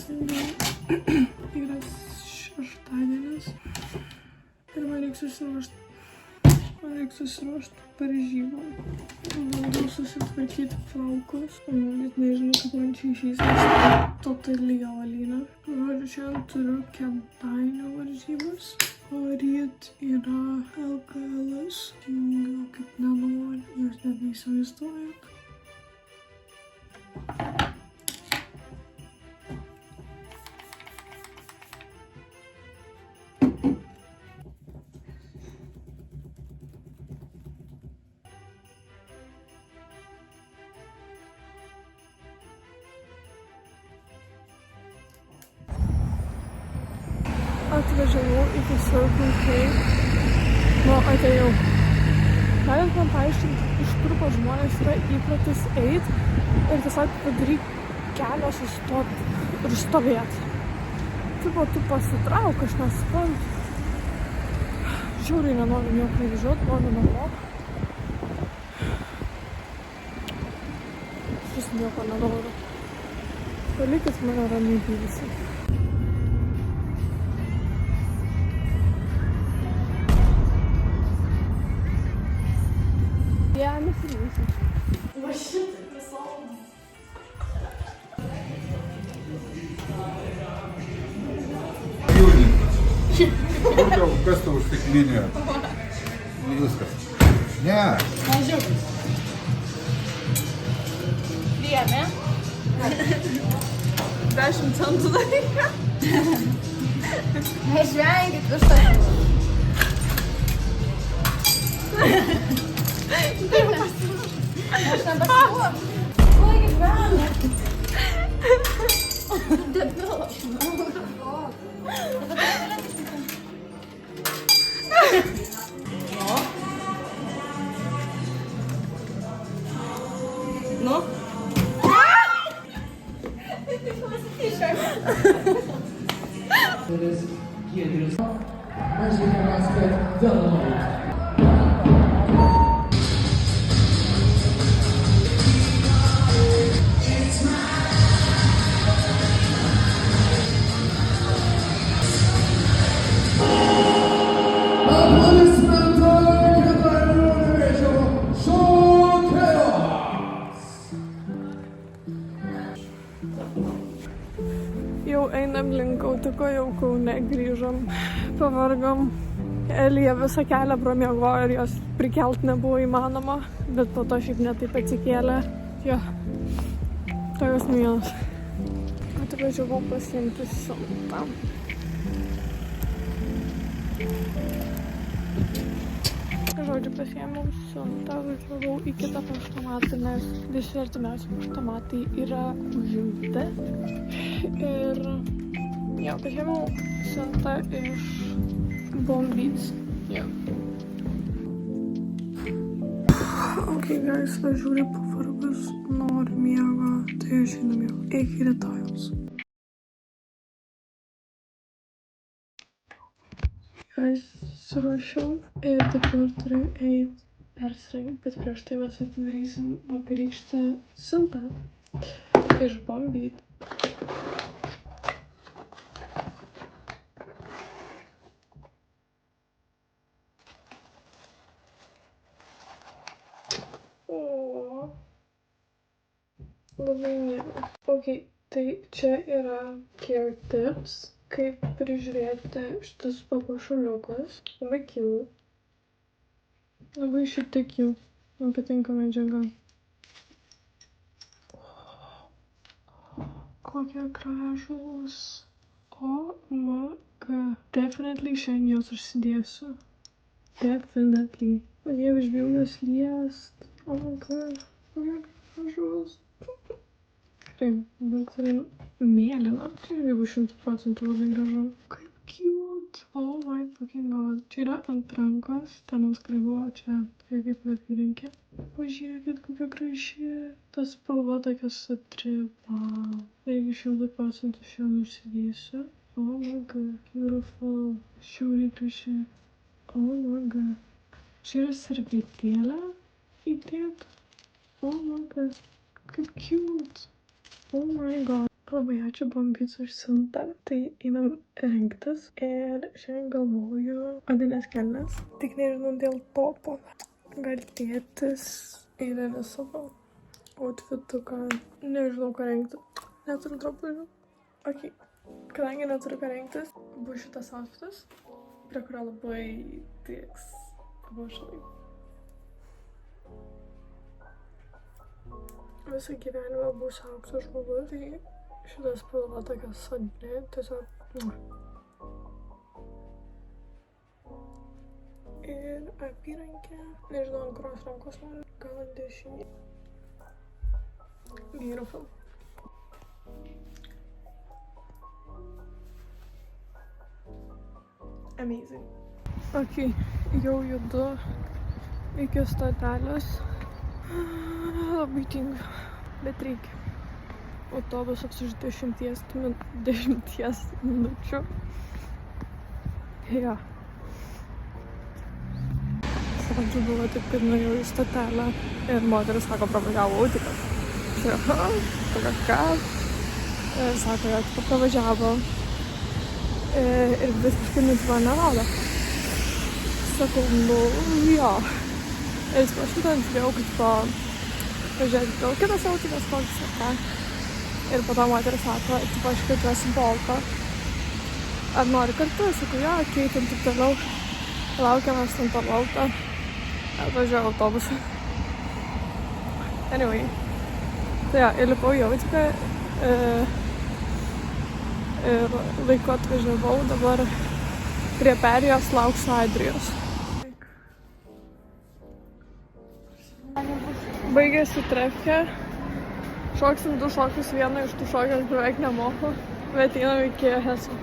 Yra šeštadienis ir man reiks susiruošti paržymą. Bandau susitvarkyti plaukus. Net nežinau, kaip man čia išeis, nes totaliai avalynė. Žodžiu, šiandien turiu Kėdainių varžybas, o ryt yra LKL'as. Tingiu kaip nenori, jūs net neįsivaizduojat. Atvažiavau iki Circle K. Nu, atėjau. Galit man paaiškinti, iš kur pas žmonės yra įpratis eit ir tiesiog padaryk kelią sustot ir stovėt. Tipo, tu pasitrauk, aš nesuprantu. Žiauriai nenoriu nieko nevažiuot, noriu namo. Vis nieko nenoriu. Palikit mane ramybėj visi. Va šitai, tiesiog. Jūrnikas. Kas tau užtikminėjo? Viskas. Ne. Mažiau. Priėmė. 10 centų dalyką. Nežvengit už tai. Aš nebesiuoju. Kuo gyvena? Debilas. Nu? Jau einam link Autiko, jau Kaune grįžom, pavargom. Elija visą kelią pramiegojo ir jos prikelt nebuvo įmanoma, bet po to šiaip netaip atsikėlė. Jo, tokios naujienos. Atvažiavau pasiimti siuntą. Žodžiu, pasiėmiau siuntą, važiavau į kitą paštomatą, nes visi artimiausi paštomatai yra užimti. Ir jo, pasiėmiau siuntą iš Bombyts. Jo. Ok, guys, aš žiūriu pavargus, noriu miego, tai aš einu jau. Iki rytojaus. Aš suruošiau ir dabar turiu eit persirengti, bet prieš tai mes atidarysim vakarykštę siuntą iš Bombyt. O, labai mėgau. Ok, tai čia yra care tips, kaip prižiūrėti šitus papuošaliukus. Labai cute. Labai šiaip tiek cute. Man patinka medžiaga. Kokie gražūs. OMG. Definitely šiandien juos užsidėsiu. Definitely. O jie užbėjau juos liest. Oh my god. Kokie gražūs. Tikrai, bet turiu mėlyną. Tai jeigu 100% labai gražu. Kaip cute. Oh my fucking god. Čia yra ant rankos. Ten nuskrivo, čia tai kaip apyrankė. Pažiūrėkit, kokia graži. Ta spalva tokia sutri. Wow. Taigi 100% šiandien užsidėsiu. Oh my god. Beautiful. Šiauriai graži. Oh my god. Čia yra servetėlė įdėta. Oh my god. Kaip cute. Oh my god. Labai ačiū Bambys už siuntą. Tai einam rengtis. Ir šiandien galvoju odinės kelnes. Tik nežinau dėl topo. Gal tėtis įdeda savo outfituką. Nežinau, ką rengti. Neturiu drabužių. Ok. Kadangi neturiu ką rengtis, bus šitas outfitas, prie kurio labai tiks papuošalai. Visą gyvenimą būsiu aukso žmogus, tai šitą spalva tokia sodri, tiesiog... Ir apyrankė, nežinau, ant kurios rankos noriu, gal ant dešinį. Beautiful. Amazing. Ok, jau judu iki stotelės. Labai tingiu, bet reikia. Autobusas už 10 minučių. Jo. Pradžių buvo taip, kad nuėjau į stotelę ir moteris sako, pravažiavo autikas. Tokia ką? Ir sako, jo, tik pravažiavo. Ir visiškai nutva nerodo. Sakau, nu, jo. Ir atsiprašau, ten žiūrėjau, kad pažiūrėti, gal kitas autikas koks ir ką. Ir po to moteris sako, aš kreipiuosi Boltą. Ar nori kartu? Sakau, jo, keitim taip toliau. Laukiamės ant to Boltą. Atvažiuoju autobusą. Anyway. Tai jo, įlipau į autiką. Ir laiku atvažiavau, dabar prie perėjos lauksiu Adrijos. Baigėsi trefkė. Šoksim 2 šokius, vieną iš tų šokių aš beveik nemoku, bet einam iki Heso.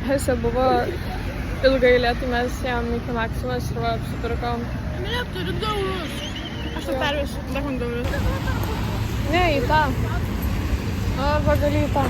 Hese buvo ilga eilė, tai mes ėjom iki Maximas ir apsipirkom. Ne, turiu 2 eurus. Aš tau pervesiu, dar man 2 eurus. Ne, į tą. Arba gali į tą.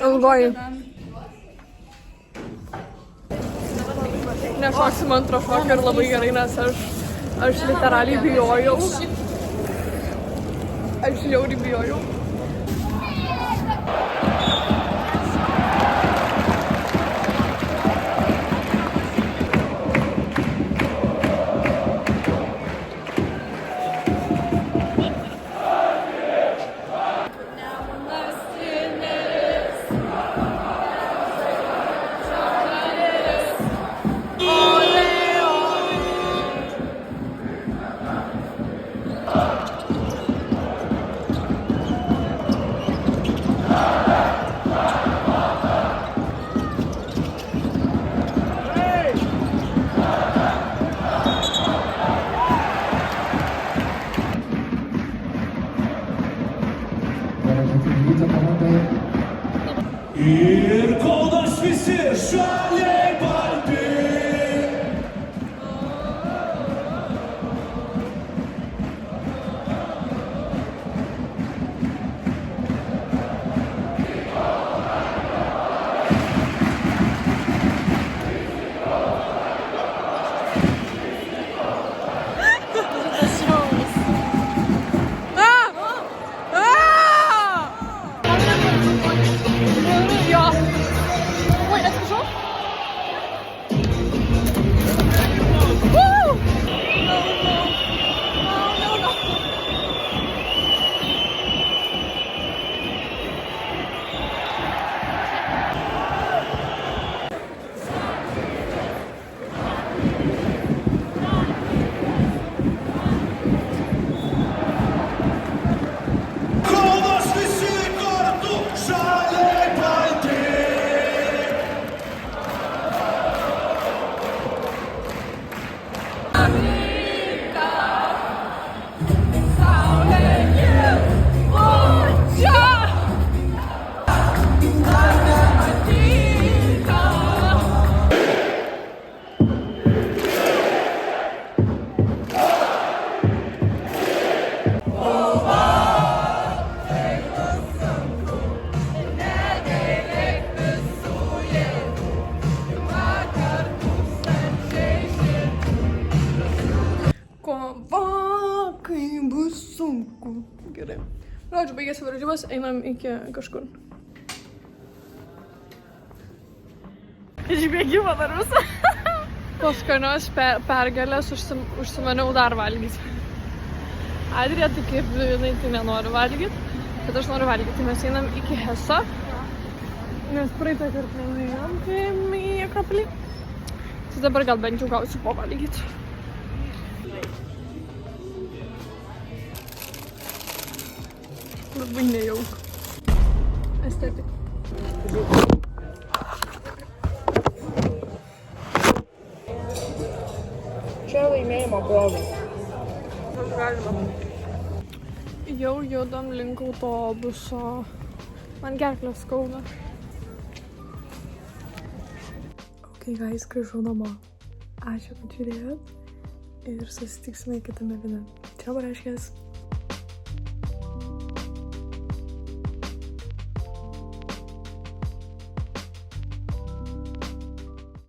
Ilgoji. Nešoksim antro šokio ir labai gerai, nes aš literaliai bijojau. Aš žiauriai bijojau. Ir kaunas visi šaliai balti. gerai. Žodžiu, baigėsi varžybos, einam iki kažkur. Išbėgimo dar visą. Po skanios pergalės užsimaniau dar valgyti. Adrija, tai kaip jinai tai nenori valgyti, bet aš noriu valgyti. Tai mes einam iki Heso, nes praeitą kartą einam į Akropolį. Tai dabar gal bent jau gausiu po valgyti. Labai nejauku. Estetika. Čia laimėjimo proga. Galima. Jau judam link autobuso. Man gerklės skauda. Ok, guys, grįžau namo. Ačiū, kad žiūrėjot. Ir susitiksime kitame video. Čia reiškia.